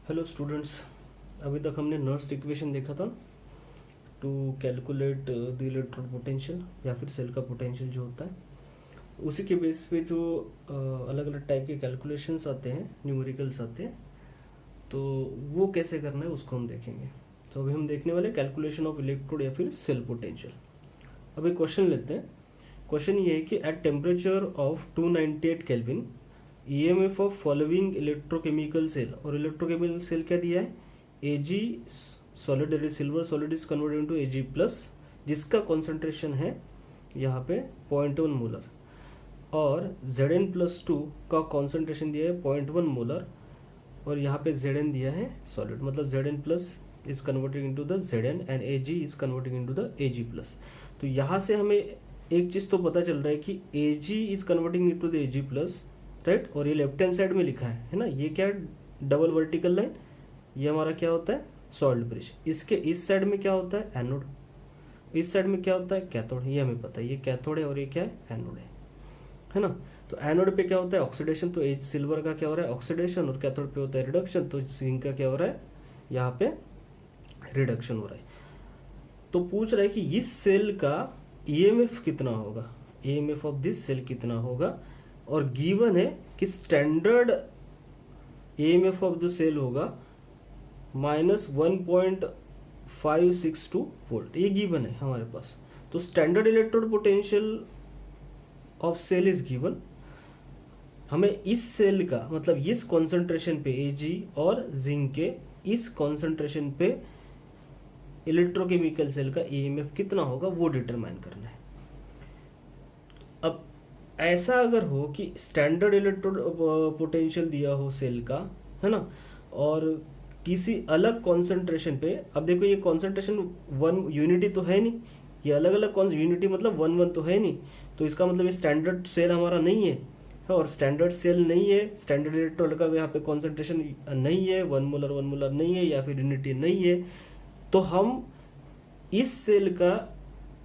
Hello students, अभी तक हमने नर्स्ट इक्वेशन देखा था to calculate the electrode potential या फिर सेल का पोटेंशियल जो होता है। उसी के बेस पे जो अलग अलग टाइप के कैलकुलेशंस आते हैं, न्यूमेरिकल्स आते हैं, तो वो कैसे करना है उसको हम देखेंगे। तो अभी हम देखने वाले कैलकुलेशन ऑफ इलेक्ट्रोड या फिर सेल पोटेंशियल। अभी क्वेश्चन लेते हैं। क्वेश्चन ये है कि at temperature of 298 kelvin EMF of following electrochemical cell, और इलेक्ट्रोकेमिकल सेल क्या दिया है, Ag solid silver solid is converted into Ag plus, जिसका कॉन्सेंट्रेशन है यहाँ पे 0.1 मोलर, और Zn प्लस 2 का कॉन्सेंट्रेशन दिया है 0.1 मोलर, और यहाँ पे Zn दिया है सॉलिड, मतलब Zn plus is converting into the Zn and Ag is converting into the Ag plus. तो यहाँ से हमें एक चीज़ तो पता चल रहा है कि Ag is converting into the Ag plus, right. और ये लेफ्ट हैंड साइड में लिखा है ना, ये क्या है, डबल वर्टिकल लाइन, ये हमारा क्या होता है, सॉल्ट ब्रिज। इसके इस साइड में क्या होता है, एनोड, इस साइड में क्या होता है, कैथोड। ये हमें पता है, ये कैथोड है और ये क्या है, एनोड है ना। तो एनोड पे क्या होता है, ऑक्सीडेशन, तो एज सिल्वर का क्या हो रहा है, ऑक्सीडेशन, और कैथोड पे होता है रिडक्शन, तो जिंक का क्या हो रहा है, यहाँ पे रिडक्शन हो रहा है। तो पूछ रहा है कि इस सेल का EMF कितना होगा, EMF ऑफ दिस सेल कितना होगा, और गिवन है कि standard EMF of the cell होगा -1.562 वोल्ट, ये गिवन है हमारे पास। तो standard electrode potential of cell is given. हमें इस सेल का मतलब इस कॉन्सेंट्रेशन पे Ag और जिंक के इस कॉन्सेंट्रेशन पे इलेक्ट्रोकेमिकल सेल का EMF कितना होगा वो डिटरमाइन करना है। अब ऐसा अगर हो कि स्टैंडर्ड इलेक्ट्रोड पोटेंशियल दिया हो सेल का, है ना, और किसी अलग कॉन्सेंट्रेशन पे, अब देखो ये कॉन्सेंट्रेशन वन यूनिटी तो है नहीं, ये अलग अलग यूनिटी मतलब 1 1 तो है नहीं, तो इसका मतलब ये स्टैंडर्ड सेल हमारा नहीं है, और स्टैंडर्ड सेल नहीं है, स्टैंडर्ड इलेक्ट्रोड का यहाँ पे कॉन्सेंट्रेशन नहीं है, 1 मोलर नहीं है, या फिर यूनिटी नहीं है, तो हम इस सेल का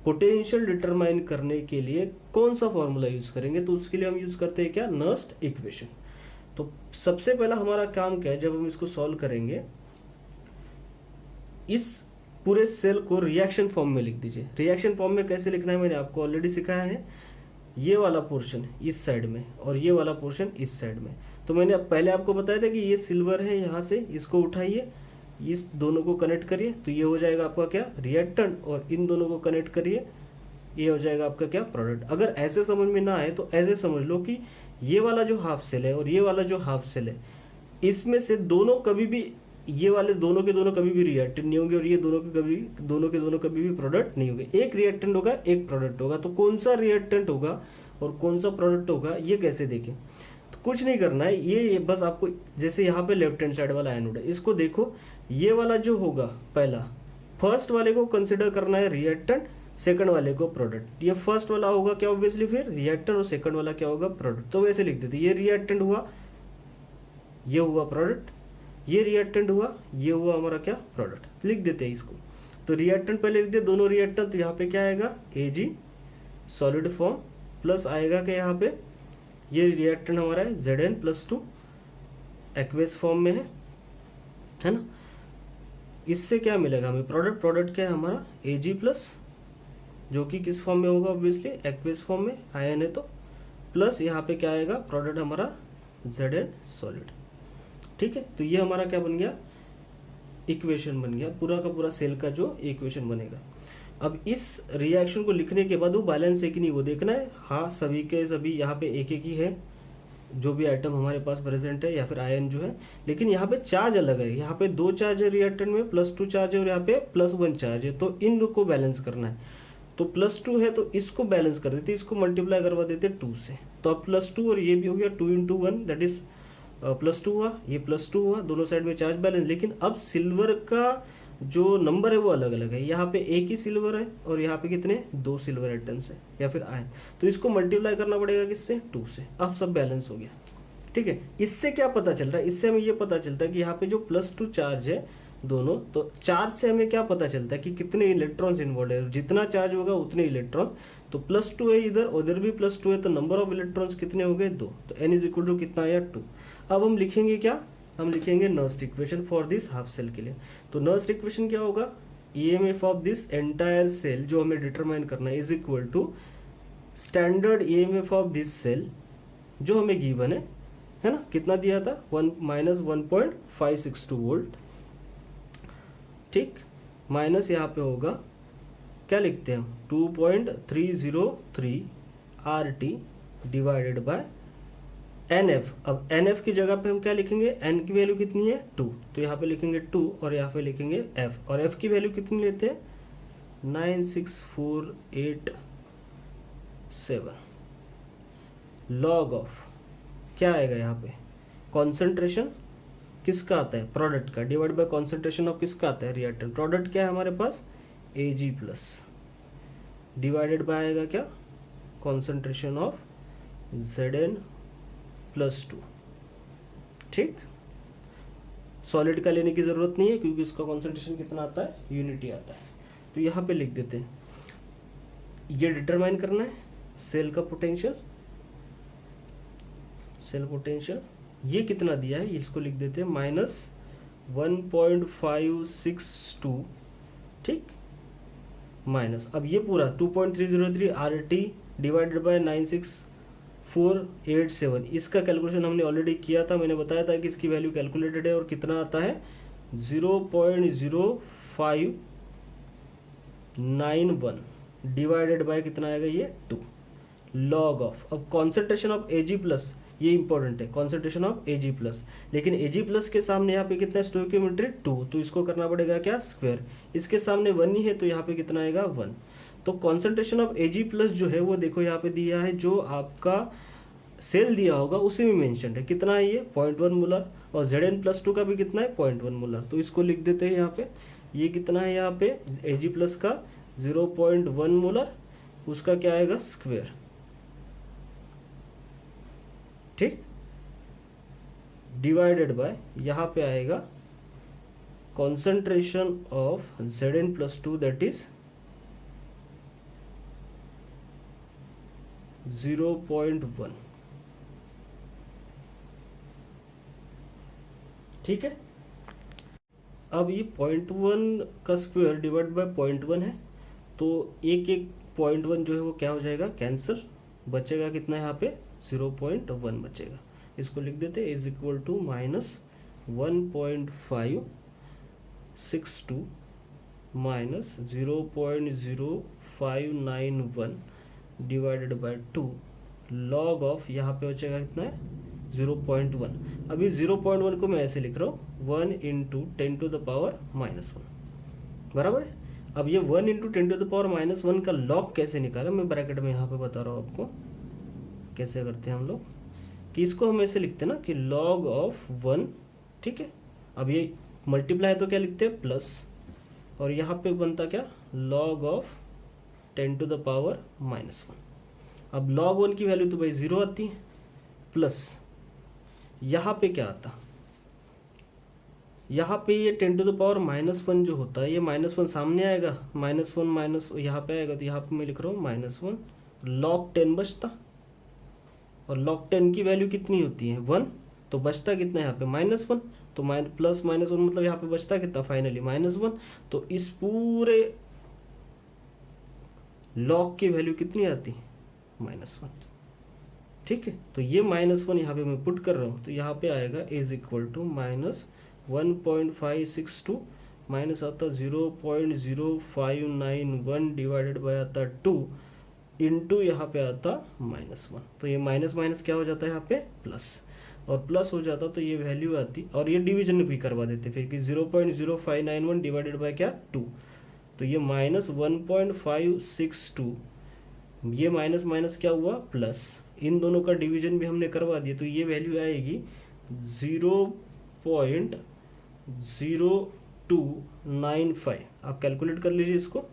पोटेंशियल डिटरमाइन करने के लिए कौन सा फॉर्मूला यूज करेंगे, तो उसके लिए हम यूज करते हैं क्या, नर्स्ट इक्वेशन। तो सबसे पहला हमारा काम क्या है, जब हम इसको सॉल्व करेंगे, इस पूरे सेल को रिएक्शन फॉर्म में लिख दीजिए। रिएक्शन फॉर्म में कैसे लिखना है मैंने आपको ऑलरेडी सिखाया है, ये वाला पोर्शन इस साइड में और ये वाला पोर्शन इस साइड में। तो मैंने पहले आपको बताया था कि ये सिल्वर है, यहाँ से इसको उठाइए, इस दोनों को कनेक्ट करिए, तो ये हो जाएगा आपका क्या, रिएक्टेंट, और इन दोनों को कनेक्ट करिए, ये हो जाएगा आपका क्या, प्रोडक्ट। अगर ऐसे समझ में ना आए तो ऐसे समझ लो कि ये वाला जो हाफ सेल है और ये वाला जो हाफ सेल है, इसमें से दोनों कभी भी, ये वाले दोनों के दोनों कभी भी रिएक्टेंट नहीं होंगे, और ये दोनों के दोनों कभी भी प्रोडक्ट नहीं होंगे। एक रिएक्टेंट होगा, एक प्रोडक्ट होगा। तो कौन सा रिएक्टेंट होगा और कौन सा प्रोडक्ट होगा, ये कैसे देखें, तो कुछ नहीं करना है, ये बस आपको, जैसे यहाँ पे लेफ्ट हैंड साइड वाला एनोड है, इसको देखो, ये वाला जो होगा पहला, फर्स्ट वाले को कंसिडर करना है रिएक्टेंट, सेकंड वाले को प्रोडक्ट। ये फर्स्ट वाला होगा क्या, ऑब्वियसली फिर रिएक्टेंट, और सेकंड वाला क्या होगा, प्रोडक्ट। तो वैसे लिख देते, ये रिएक्टेंट हुआ, ये हुआ प्रोडक्ट, ये रिएक्टेंट हुआ, ये हुआ हमारा क्या, प्रोडक्ट। लिख देते हैं इसको। तो रिएक्टेंट पहले लिख दे, दोनों रिएक्टेंट, तो यहाँ पे क्या आएगा, Ag सॉलिड फॉर्म, प्लस आएगा क्या यहाँ पे, ये रिएक्टेंट हमारा है Zn प्लस 2 एक्वेस फॉर्म में है ना। इससे क्या मिलेगा हमें, प्रोडक्ट। प्रोडक्ट क्या है हमारा, Ag प्लस, जो कि किस फॉर्म में होगा, ऑब्वियसली एक्वेस फॉर्म में, आयन है तो, प्लस यहाँ पे क्या आएगा, प्रोडक्ट हमारा Zn सॉलिड। ठीक है, तो ये हमारा क्या बन गया, इक्वेशन बन गया, पूरा का पूरा सेल का जो इक्वेशन बनेगा। अब इस रिएक्शन को लिखने के बाद वो बैलेंस है कि नहीं वो देखना है। हाँ, सभी के सभी यहाँ पे एक एक ही है, जो भी आइटम हमारे पास प्रेजेंट है, या फिर आयन जो है, लेकिन यहाँ पे चार्ज अलग है। यहाँ पे 2 चार्ज है रिएक्टेंट में, +2 चार्ज है, और यहाँ पे +1 चार्ज है, तो इन को बैलेंस करना है। तो +2 है तो इसको बैलेंस कर देते, इसको मल्टीप्लाई करवा देते 2 से, तो अब +2 और ये भी हो गया 2 × 1, दैट इज +2 हुआ, ये +2 हुआ, दोनों साइड में चार्ज बैलेंस। लेकिन अब सिल्वर का जो नंबर है वो अलग अलग है, यहाँ पे एक ही सिल्वर है और यहाँ पे कितने, 2 सिल्वर एटम्स है या फिर आयन, तो इसको मल्टीप्लाई करना पड़ेगा किससे, 2 से। अब सब बैलेंस हो गया। ठीक है, इससे क्या पता चल रहा है, इससे हमें ये पता चलता है कि यहाँ पे जो +2 चार्ज है दोनों, तो चार्ज से हमें क्या पता चलता है कि कितने इलेक्ट्रॉन्स इन्वॉल्व है, जितना चार्ज होगा उतने इलेक्ट्रॉन। तो +2 है इधर, उधर भी +2 है, तो नंबर ऑफ इलेक्ट्रॉन्स कितने हो गए, 2, तो n = कितना आया, 2। अब हम लिखेंगे क्या, हम लिखेंगे Nernst equation for this half cell के लिए। तो नर्स्ट इक्वेशन क्या होगा, EMF of this entire cell जो हमें डिटरमाइन करना है is equal to standard EMF of this cell जो हमें गिवन है ना, कितना दिया था, 1-1.562 वोल्ट, ठीक, माइनस यहाँ पे होगा, क्या लिखते हैं हम, 2.303 RT डिवाइडेड बाय NF। अब NF की जगह पे हम क्या लिखेंगे, N की वैल्यू कितनी है 2, तो यहाँ पे लिखेंगे 2 और यहाँ पे लिखेंगे F, और F की वैल्यू कितनी लेते हैं 96487 लॉग ऑफ, क्या आएगा यहाँ पे, कॉन्सेंट्रेशन किसका आता है, प्रोडक्ट का, डिवाइड बाय कॉन्सेंट्रेशन ऑफ किसका आता है, रिएक्टेंट। प्रोडक्ट क्या है हमारे पास Ag प्लस, डिवाइडेड बाय आएगा क्या, कॉन्सेंट्रेशन ऑफ Zn प्लस 2, ठीक। सॉलिड का लेने की ज़रूरत नहीं है क्योंकि इसका कॉन्सेंट्रेशन कितना आता है, यूनिटी आता है। तो यहाँ पे लिख देते हैं, ये डिटरमाइन करना है सेल का पोटेंशियल, सेल पोटेंशियल ये कितना दिया है, इसको लिख देते हैं -1.562, ठीक, माइनस, अब ये पूरा 2.303 RT डिवाइडेड बाय 96487, इसका कैलकुलेशन हमने ऑलरेडी किया था, मैंने बताया था कि इसकी वैल्यू कैलकुलेटेड है और कितना आता है 0.0591 डिवाइडेड बाय कितना आएगा ये 2 लॉग ऑफ। अब कॉन्सेंट्रेशन ऑफ Ag प्लस, ये इंपॉर्टेंट है, कॉन्सेंट्रेशन ऑफ Ag प्लस, लेकिन Ag प्लस के सामने यहाँ पे कितना है, स्टोइकियोमेट्री 2, तो इसको करना पड़ेगा क्या, स्क्वायर, इसके सामने 1 ही है तो यहाँ पे कितना आएगा 1। तो कॉन्सेंट्रेशन ऑफ Ag प्लस जो है वो देखो यहाँ पे दिया है, जो आपका सेल दिया होगा उसी में मेंशन है, कितना है ये 0.1 मोलर, और Zn प्लस 2 का भी कितना है 0.1 मोलर, तो इसको लिख देते हैं यहाँ पे, ये कितना है यहाँ पे Ag प्लस का 0.1 मोलर, उसका क्या आएगा स्क्वायर, ठीक, डिवाइडेड बाय यहाँ पे आएगा concentration of Zn plus 2 that is 0.1, ठीक है। अब ये 0.1 का स्क्वायर डिवाइड बाय 0.1 है, तो एक 0.1 जो है वो क्या हो जाएगा, कैंसिल, बचेगा कितना यहाँ पे 0.1 बचेगा, इसको लिख देते is equal to -1.562 minus 0.0591 divided by 2 log of, यहाँ पे बचेगा कितना है 0.1। अभी 0.1 को मैं ऐसे लिख रहा हूँ 1 × 10⁻⁻1 बराबर है। अब ये 1 × 10⁻⁻1 का लॉग कैसे निकाला, मैं ब्रैकेट में यहाँ पे बता रहा हूँ आपको कैसे करते हैं हम लोग, कि इसको हम ऐसे लिखते हैं ना कि लॉग ऑफ 1, ठीक है। अब ये मल्टीप्लाई है तो क्या लिखते हैं प्लस, और यहाँ पे बनता क्या लॉग ऑफ 10⁻⁻1। अब log 1 की वैल्यू तो भाई 0 आती है, प्लस यहाँ पे क्या आता, यहाँ पे ये 10⁻⁻1 जो होता है, ये -1 सामने आएगा, -1 माइनस यहाँ पे आएगा, तो यहाँ पे मैं लिख रहा हूँ -1 log 10 बचता, और log 10 की वैल्यू कितनी होती है 1, तो बचता कितना यहाँ पे -1, तो प्लस -1 मतलब यहाँ पे बचता कितना फाइनली -1, तो इस पूरे log की वैल्यू कितनी आती है -1, ठीक है। तो ये -1 यहाँ पे मैं पुट कर रहा हूँ, तो यहाँ पे आएगा इज इक्वल टू -1.562 माइनस आता 0.0591 डिवाइडेड बाय आता 2 इंटू यहाँ पे आता -1, तो ये माइनस माइनस क्या हो जाता है यहाँ पे प्लस, और प्लस हो जाता तो ये वैल्यू आती, और ये डिवीजन भी करवा देते फिर कि 0.0591 डिवाइडेड बाय क्या 2, तो ये -1.562, ये माइनस माइनस क्या हुआ प्लस, इन दोनों का डिवीजन भी हमने करवा दिया, तो ये वैल्यू आएगी 0.0295, आप कैलकुलेट कर लीजिए इसको,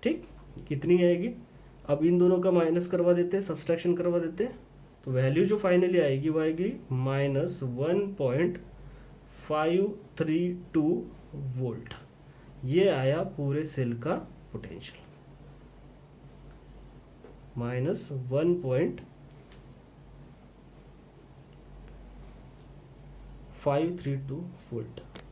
ठीक, कितनी आएगी। अब इन दोनों का माइनस करवा देते हैं, सब्सट्रैक्शन करवा देते हैं, तो वैल्यू जो फाइनली आएगी वो आएगी -1.532 वोल्ट। ये आया पूरे सेल का पोटेंशियल, 532 वोल्ट।